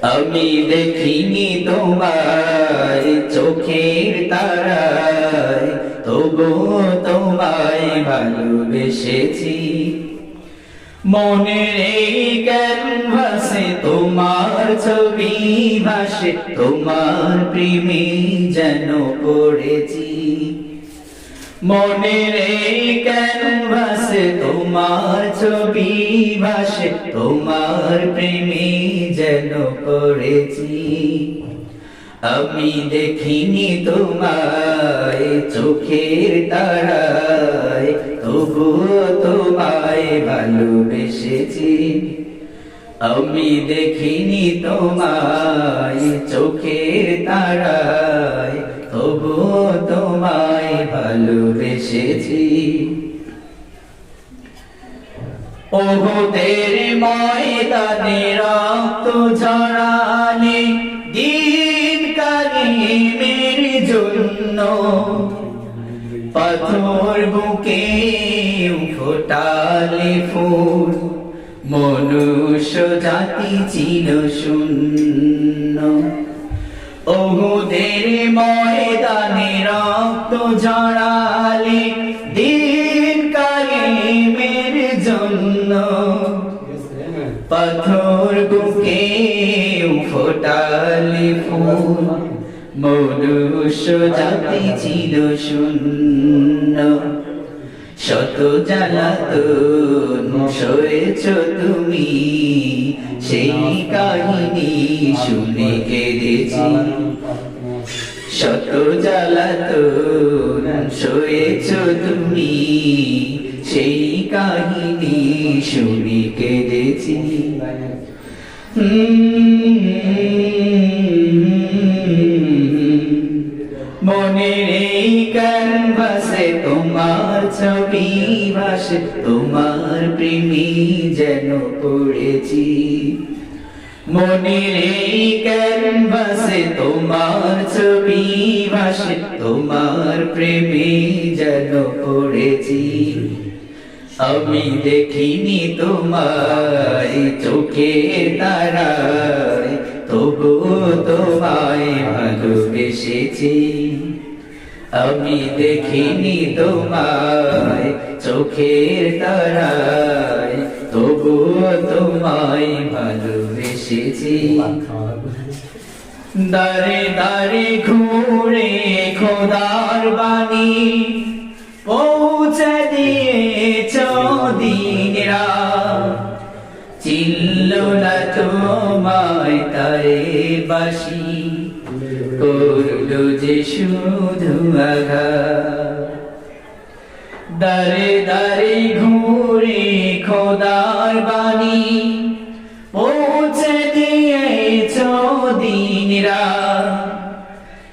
আমি দেখিনি তোমায় চোখের তারায়, তবুও তোমায় ভালোবেসেছি। মনের এই ক্যানভাসে তোমার ছবি ভাসে, তোমার প্রেমে যেন পড়েছি। মনের এই ক্যানভাসে তোমার ছবি ভাসে, তোমার প্রেমে যেন পড়েছি। আমি দেখিনি তোমায় চোখের তারায়, তবুও তোমায় ভালোবেসেছি। আমি দেখিনি তোমায় চোখের তারায়, তবুও তোমায় ভালোবেসেছি। ওহুদের ময়দানে রক্ত ঝরালে, দিন কায়েমের জন্য পাথর বুকে ফোটালে ফুল, মনুষ্য জাতি ছিল শূন্য। ওহুদের ময়দানে রক্ত ঝরালে, দিন কায়েমের জন্য পাথর বুকে ফোটালে ফুল, মনুষ্য জাতি ছিল শূন্য। শত জ্বালাতন সয়েছ তুমি, সেই কাহিনী শুনে কেঁদেছি। শত জ্বালাতন সয়েছ তুমি, সেই কাহিনী শুনে কেঁদেছি। মনের এই ক্যানভাসে তোমার ছবি ভাসে, তোমার প্রেমে যেন পড়েছি। মনের এই ক্যানভাসে তোমার ছবি ভাসে, তোমার প্রেমে যেন পড়েছি। আমি দেখিনি তোমায় চোখের তারায়, তবুও তোমায় ভালোবেসেছি। আমি দেখিনি তোমায় চোখের তারায়, তবুও তোমায় ভালোবেসেছি। দারে দারে ঘুরে খোদার বাণী পৌঁছে দিয়েছ দিন রাত, চিনল না তোমায় তারে বাসি, করলো যে শুধু আঘাত। দারে দারে ঘুরে খোদার বাণী পৌঁছে দিয়েছ দিন রাত,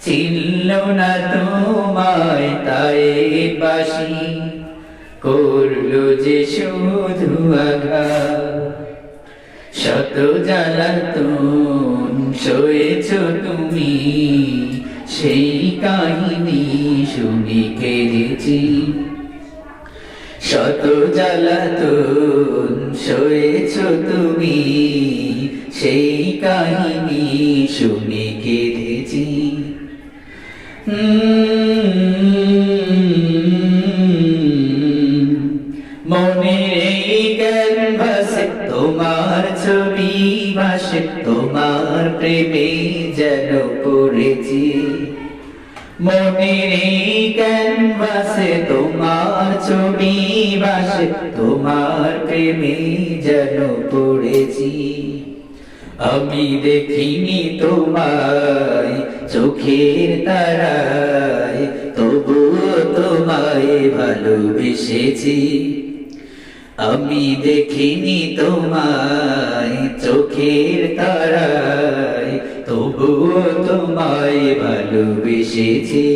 চিনল না তোমায় তারে বাসি, করলো যে শুধু আঘাত। শত জ্বালাতন সয়েছ তুমি, সেই কাহিনী শুনে কেঁদেছি। শত জ্বালাতন সয়েছ তুমি, সেই কাহিনী শুনে কেঁদেছি। মনের এই ক্যানভাসে তোমার ছবি ভাসে, তোমার প্রেমে যেন পড়েছি। মনের এই ক্যানভাসে তোমার ছবি ভাসে, তোমার প্রেমে যেন পড়েছি। আমি দেখিনি তোমায় চোখের তারায়, তবুও তোমায় ভালোবেসেছি। আমি দেখিনি তোমায় চোখের তারায়, তবুও তোমায় ভালোবেসেছি।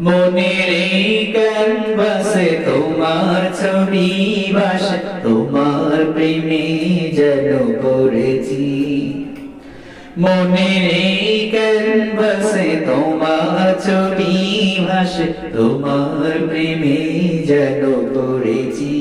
মনের এই ক্যানভাসে তোমার ছবি ভাসে, তোমার প্রেমে যেন পড়েছি। মনের এই ক্যানভাসে তোমার ছবি ভাসে, তোমার প্রেমে যেন পড়েছি।